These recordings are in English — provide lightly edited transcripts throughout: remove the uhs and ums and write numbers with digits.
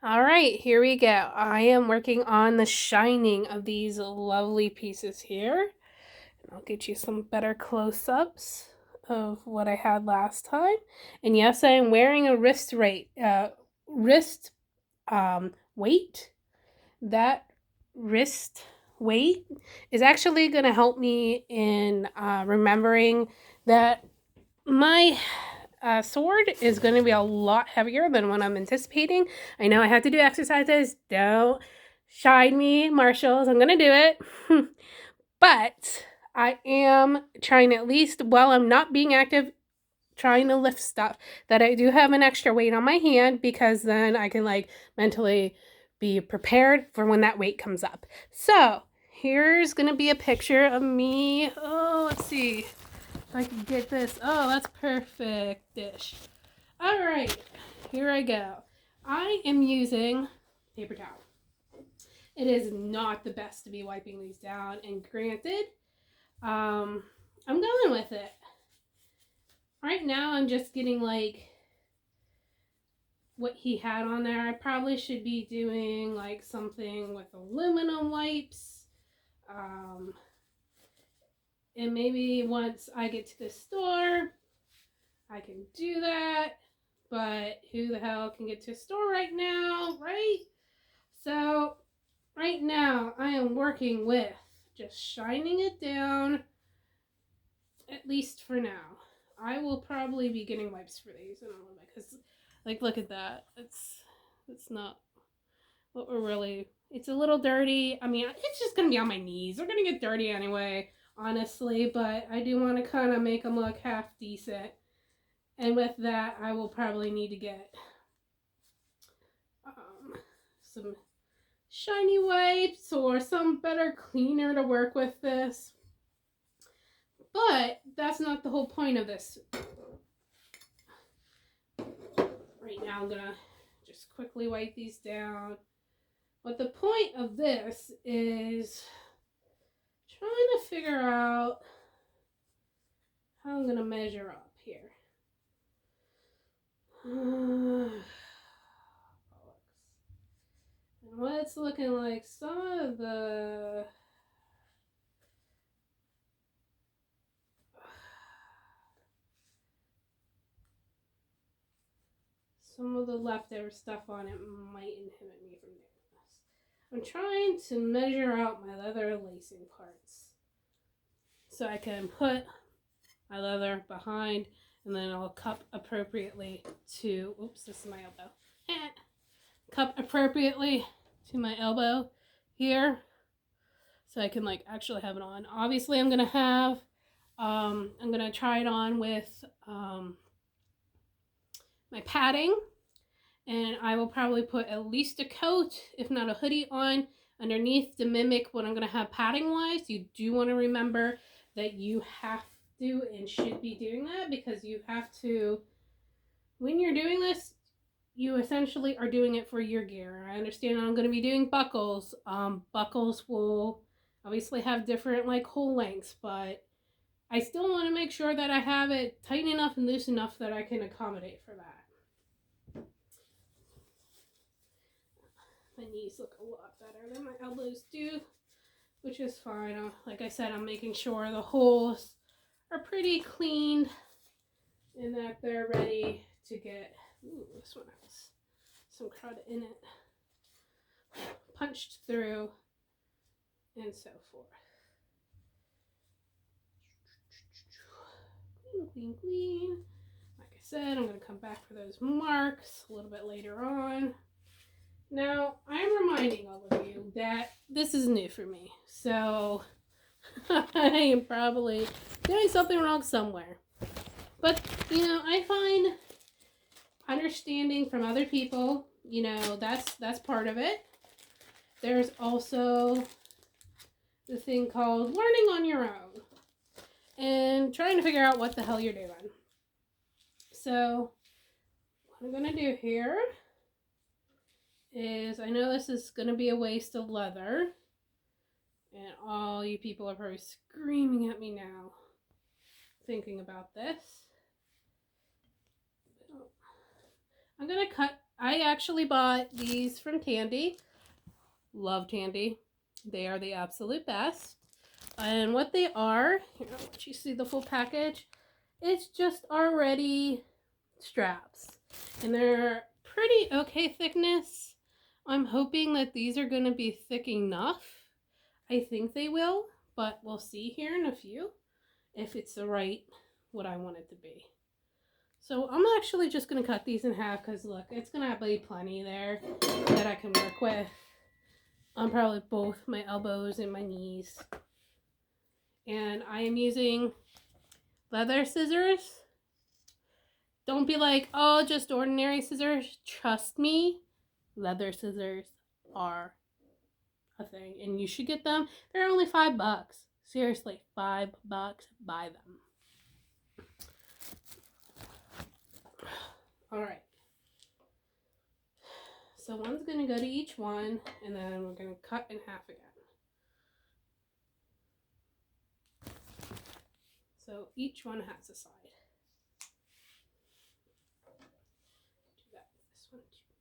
All right, here we go. I am working on the shining of these lovely pieces here. I'll get you some better close-ups of what I had last time. And yes, I am wearing a wrist weight. That wrist weight is actually going to help me in remembering that my sword is going to be a lot heavier than what I'm anticipating. I know I have to do exercises. Don't shine me, Marshalls. I'm going to do it. But I am trying, at least while I'm not being active, trying to lift stuff, that I do have an extra weight on my hand, because then I can like mentally be prepared for when that weight comes up. So here's going to be a picture of me. Oh, let's see if I can get this. Oh, that's perfect-ish. All right, here I go. I am using paper towel. It is not the best to be wiping these down, and granted, I'm going with it. Right now, I'm just getting like what he had on there. I probably should be doing like something with aluminum wipes. Um, and maybe once I get to the store, I can do that. But who the hell can get to a store right now, right? So right now I am working with just shining it down, at least for now. I will probably be getting wipes for these in a little bit, because like, look at that. It's not what we're really, it's a little dirty. I mean, it's just gonna be on my knees. They're gonna get dirty anyway, honestly, but I do want to kind of make them look half decent. And with that, I will probably need to get some shiny wipes or some better cleaner to work with this. But that's not the whole point of this. Right now I'm gonna just quickly wipe these down. But the point of this is trying to figure out how I'm gonna measure up here. And what it's looking like, some of the leftover stuff on it might inhibit me from doing this. I'm trying to measure out my leather lacing parts so I can put my leather behind, and then I'll cup appropriately to, oops, this is my elbow. Cup appropriately to my elbow here, so I can like actually have it on. Obviously I'm gonna try it on with my padding, and I will probably put at least a coat, if not a hoodie, on underneath to mimic what I'm gonna have padding wise. You do want to remember that you have to and should be doing that, because you have to, when you're doing this, you essentially are doing it for your gear. I understand I'm going to be doing buckles. Buckles will obviously have different like hole lengths, but I still want to make sure that I have it tight enough and loose enough that I can accommodate for that. My knees look a lot better than my elbows do, which is fine. Like I said, I'm making sure the holes are pretty cleaned and that they're ready to get, ooh, this one has some crud in it, punched through, and so forth. Clean, clean, clean. Like I said, I'm going to come back for those marks a little bit later on. Now, I'm reminding all of you that this is new for me, so I am probably doing something wrong somewhere. But, I find understanding from other people, that's part of it. There's also the thing called learning on your own and trying to figure out what the hell you're doing. So what I'm going to do here is, I know this is going to be a waste of leather, and all you people are probably screaming at me now thinking about this. I'm going to cut I actually bought these from Tandy. Love Tandy. They are the absolute best. And what they are, here, I'll let you see the full package. It's just already straps. And they're pretty okay thickness. I'm hoping that these are going to be thick enough. I think they will, but we'll see here in a few if it's the right, what I want it to be. So I'm actually just going to cut these in half because look, it's going to be plenty there that I can work with on probably both my elbows and my knees. And I am using leather scissors. Don't be like, oh, just ordinary scissors. Trust me, leather scissors are a thing and you should get them. They're only $5. Seriously, $5. Buy them. All right. So one's going to go to each one, and then we're going to cut in half again. So each one has a side. Do that with this one too.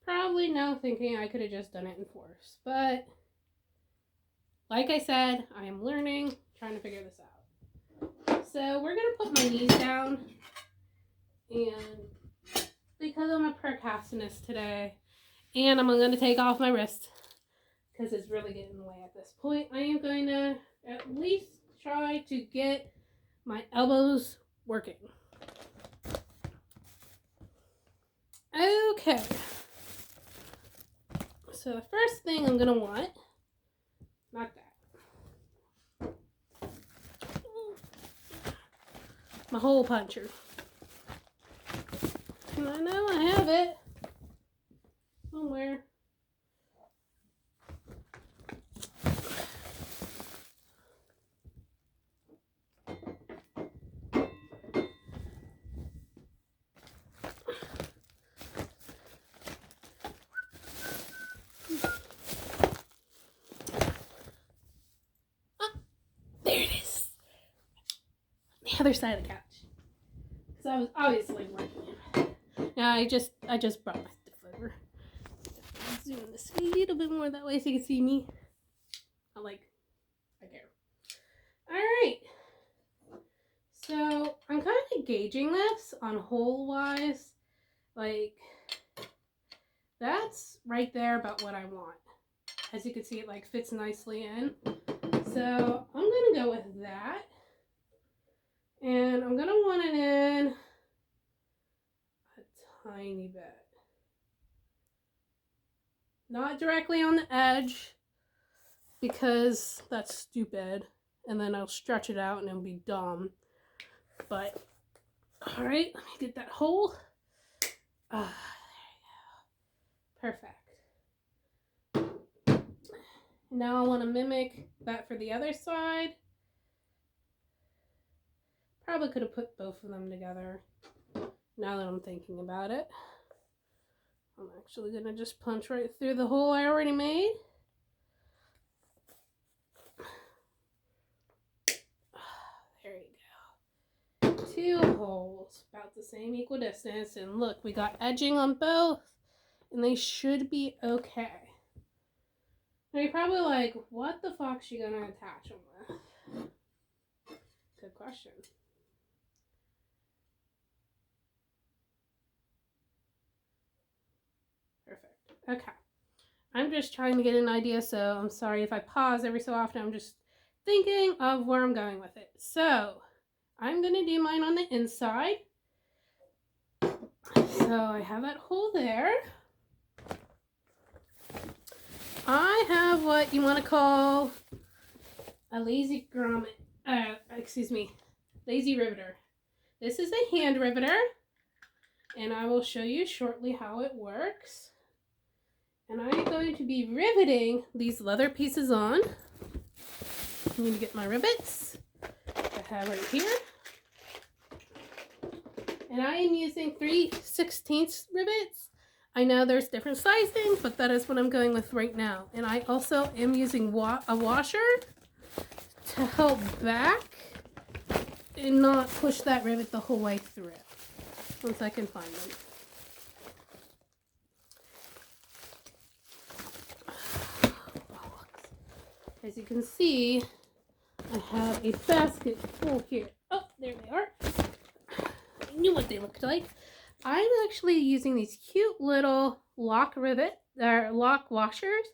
Probably now thinking I could have just done it in fours, but like I said, I am learning, trying to figure this out. So we're going to put my knees down, and because I'm a procrastinist today, and I'm going to take off my wrist because it's really getting in the way at this point, I am going to at least try to get my elbows working. Okay. So the first thing I'm going to want, not that. My hole puncher. And I know I have it somewhere. There it is. The other side of the couch. Because I was obviously working it. Now I just brought my stuff over. Zoom this a little bit more that way so you can see me. Right there. Alright. So I'm kind of gauging this on hole wise. Like, that's right there about what I want. As you can see, it like fits nicely in. So I'm going to go with that. And I'm going to want it in a tiny bit. Not directly on the edge, because that's stupid. And then I'll stretch it out and it'll be dumb. But, alright, let me get that hole. There you go. Perfect. Now I want to mimic that for the other side. Probably could have put both of them together. Now that I'm thinking about it. I'm actually going to just punch right through the hole I already made. There you go. 2 holes, about the same equidistance. And look, we got edging on both. And they should be okay. Now you're probably like, what the fuck's she going to attach them with? Good question. Perfect. Okay. I'm just trying to get an idea, so I'm sorry if I pause every so often. I'm just thinking of where I'm going with it. So I'm going to do mine on the inside. So I have that hole there. I have what you want to call a lazy grommet. Lazy riveter. This is a hand riveter, and I will show you shortly how it works. And I'm going to be riveting these leather pieces on. I'm going to get my rivets I have right here. And I am using 3/16 rivets. I know there's different sizing, but that is what I'm going with right now. And I also am using a washer to help back and not push that rivet the whole way through. once I can find them. As you can see, I have a basket full here. Oh, there they are. I knew what they looked like. I'm actually using these cute little lock lock washers.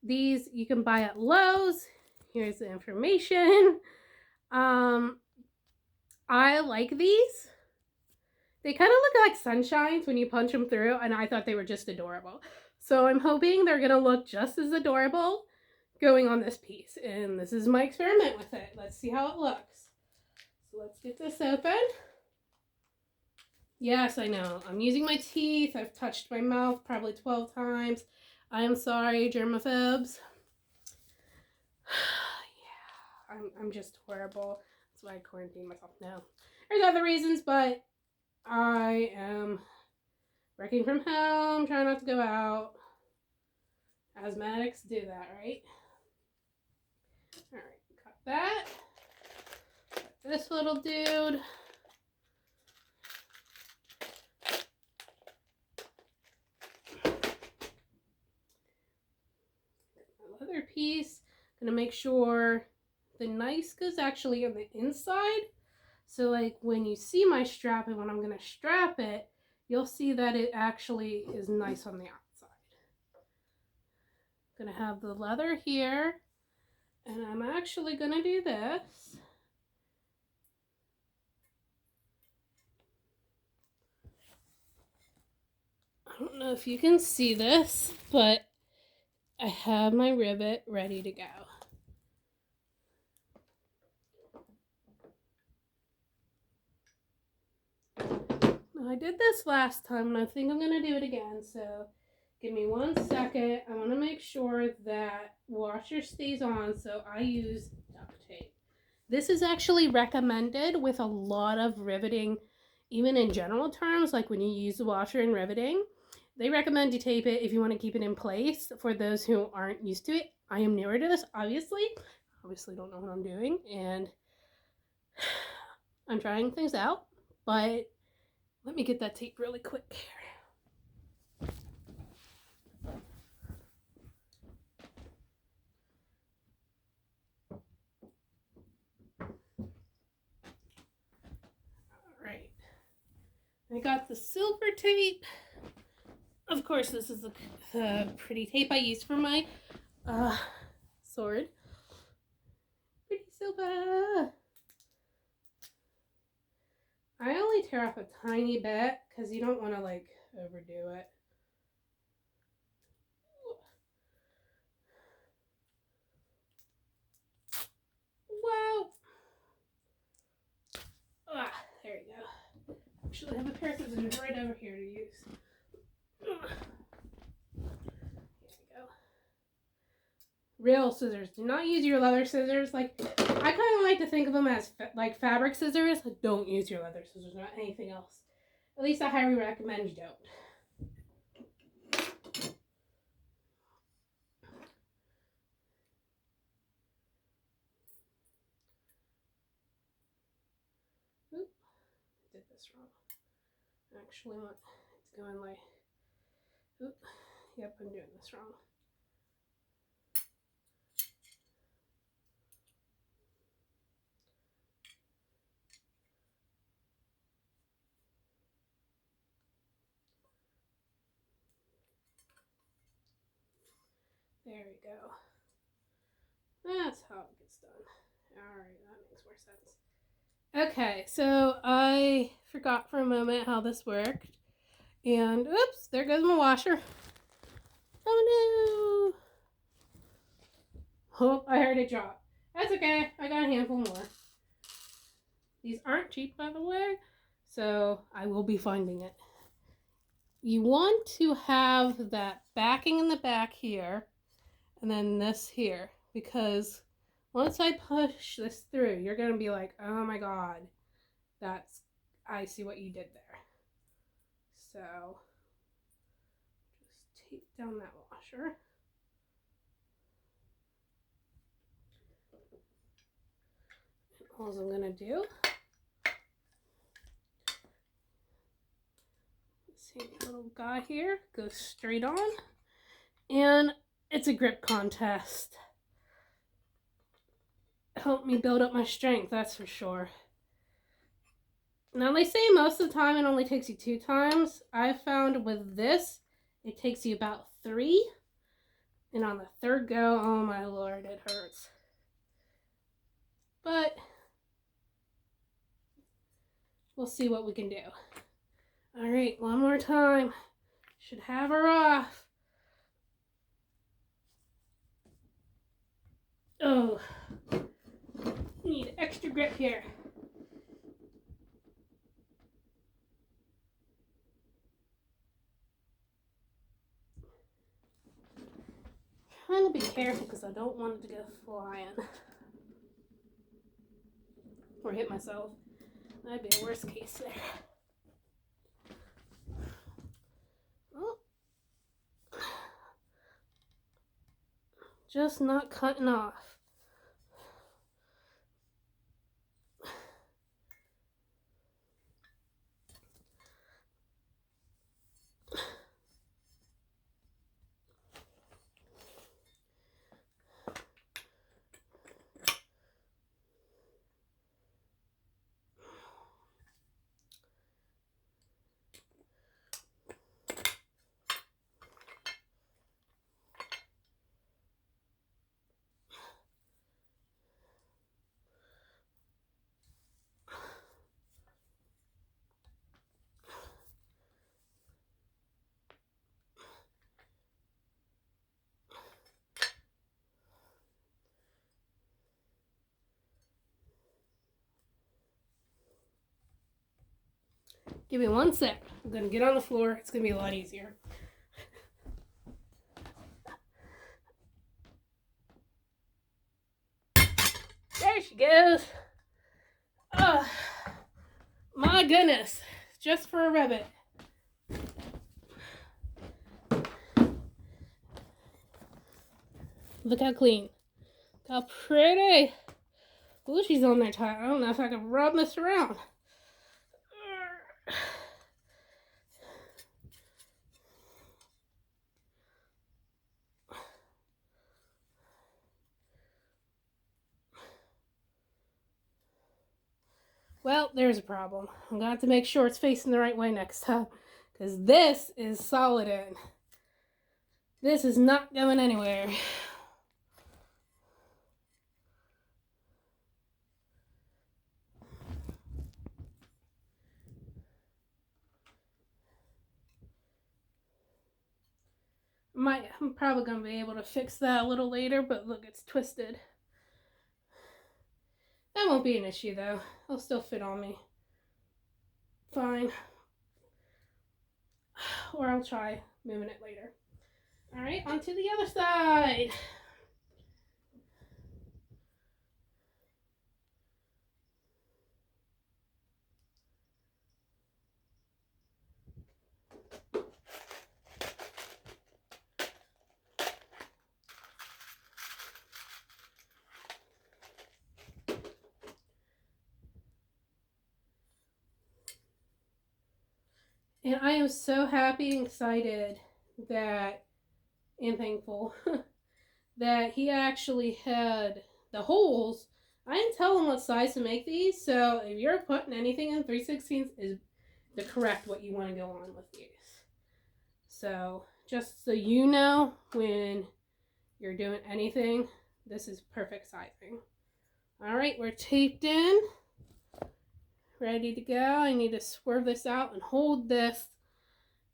These you can buy at Lowe's. Here's the information. I like these. They kind of look like sunshines when you punch them through, and I thought they were just adorable. So I'm hoping they're gonna look just as adorable going on this piece. And this is my experiment with it. Let's see how it looks. So let's get this open. Yes, I know. I'm using my teeth. I've touched my mouth probably 12 times. I am sorry, germaphobes. Yeah, I'm just horrible. That's why I quarantined myself. No, there's other reasons, but I am working from home, trying not to go out. Asthmatics do that, right? All right, cut that. Cut this little dude. My leather piece. Gonna make sure the nice goes actually on the inside. So like when you see my strap and when I'm gonna strap it, you'll see that it actually is nice on the outside. Gonna have the leather here, and I'm actually gonna do this. I don't know if you can see this, but I have my rivet ready to go. Now, I did this last time and I think I'm gonna do it again, so give me 1 second. I wanna make sure that washer stays on, so I use duct tape. This is actually recommended with a lot of riveting, even in general terms, like when you use the washer in riveting. They recommend you tape it if you want to keep it in place for those who aren't used to it. I am newer to this, obviously. Obviously don't know what I'm doing, and I'm trying things out, but let me get that tape really quick here. All right. I got the silver tape. Of course, this is the pretty tape I use for my sword. Pretty silver. I only tear off a tiny bit because you don't want to like overdo it. Wow. Ah, there you go. Actually, I have a pair of scissors right over here to use. Here we go. Real scissors. Do not use your leather scissors. Like, I kind of like to think of them as like fabric scissors. Don't use your leather scissors, not anything else. At least I highly recommend you don't. Oop, I did this wrong. Actually, it's going like, oop, yep, I'm doing this wrong. There we go. That's how it gets done. Alright, that makes more sense. Okay, so I forgot for a moment how this worked. And oops, there goes my washer. Oh no! Oh, I heard it drop. That's okay, I got a handful more. These aren't cheap, by the way, so I will be finding it. You want to have that backing in the back here, and then this here, because once I push this through, you're going to be like, oh my god, I see what you did there. So, just tape down that washer. And all I'm going to do See the little guy here goes straight on, and it's a grip contest. Helped me build up my strength, that's for sure. Now they say most of the time it only takes you 2 times. I found with this, it takes you about 3. And on the 3rd go, oh my lord, it hurts. But we'll see what we can do. All right, one more time. Should have her off. Oh, need extra grip here. Trying to be careful because I don't want it to go flying or hit myself. That'd be a worst case there. Oh. Just not cutting off. Give me 1 sec. I'm gonna get on the floor. It's gonna be a lot easier. There she goes. Oh, my goodness. Just for a rabbit. Look how clean. Look how pretty. Ooh, she's on there tight. I don't know if I can rub this around. Well, there's a problem. I'm gonna have to make sure it's facing the right way next time, because this is solid in. This is not going anywhere. I'm probably gonna be able to fix that a little later, but look, it's twisted. That won't be an issue though. It'll still fit on me. Fine. Or I'll try moving it later. All right, on to the other side. And I am so happy and excited that, and thankful, that he actually had the holes. I didn't tell him what size to make these, so if you're putting anything in 3/16 is the correct what you want to go on with these. So just so you know, when you're doing anything, this is perfect sizing. All right, we're taped in. Ready to go. I need to swerve this out and hold this,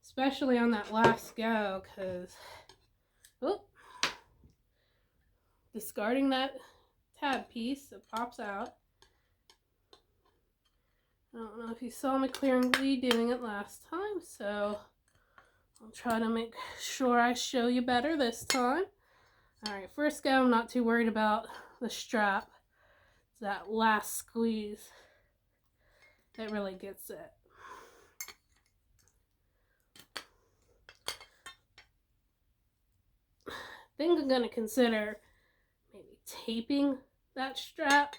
especially on that last go, because discarding that tab piece, it pops out. I don't know if you saw me clearly doing it last time, so I'll try to make sure I show you better this time. All right, first go, I'm not too worried about the strap. It's that last squeeze that really gets it. I think I'm gonna consider maybe taping that strap.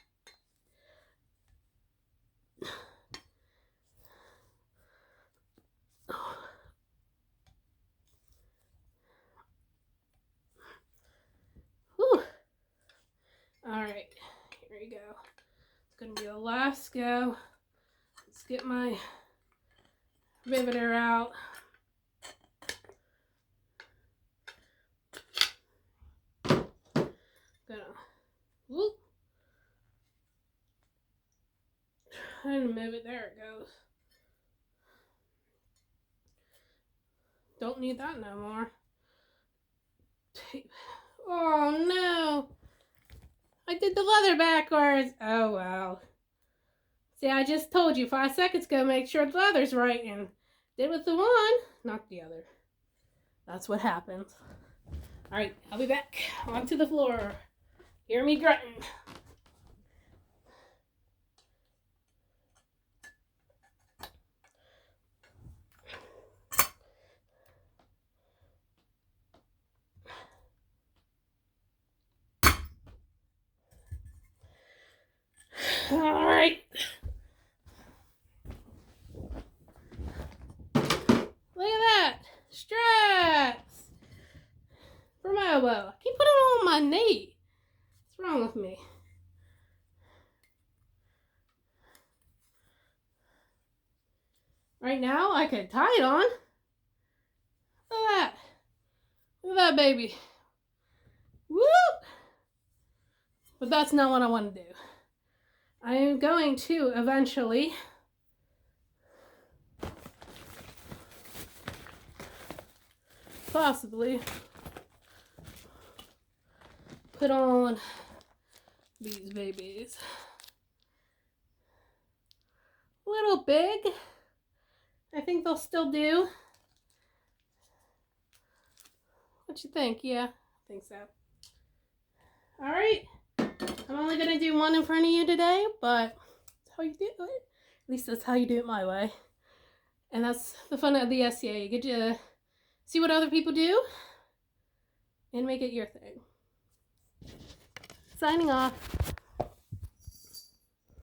It's gonna be the last go. Let's get my riveter out. Gonna whoop. Trying to move it. There it goes. Don't need that no more. Tape. Oh no! I did the leather backwards. Oh well. See, I just told you 5 seconds ago, make sure the leather's right, and did with the one, not the other. That's what happens. All right, I'll be back. Onto the floor. Hear me grunting. All right. Look at that. Straps. For my elbow. I keep putting it on my knee. What's wrong with me? Right now, I could tie it on. Look at that. Look at that, baby. Whoop! But that's not what I want to do. I am going to eventually possibly put on these babies. A little big. I think they'll still do. What you think? Yeah, I think so. All right. I'm only going to do one in front of you today, but that's how you do it. At least that's how you do it my way. And that's the fun of the SCA. You get to see what other people do and make it your thing. Signing off.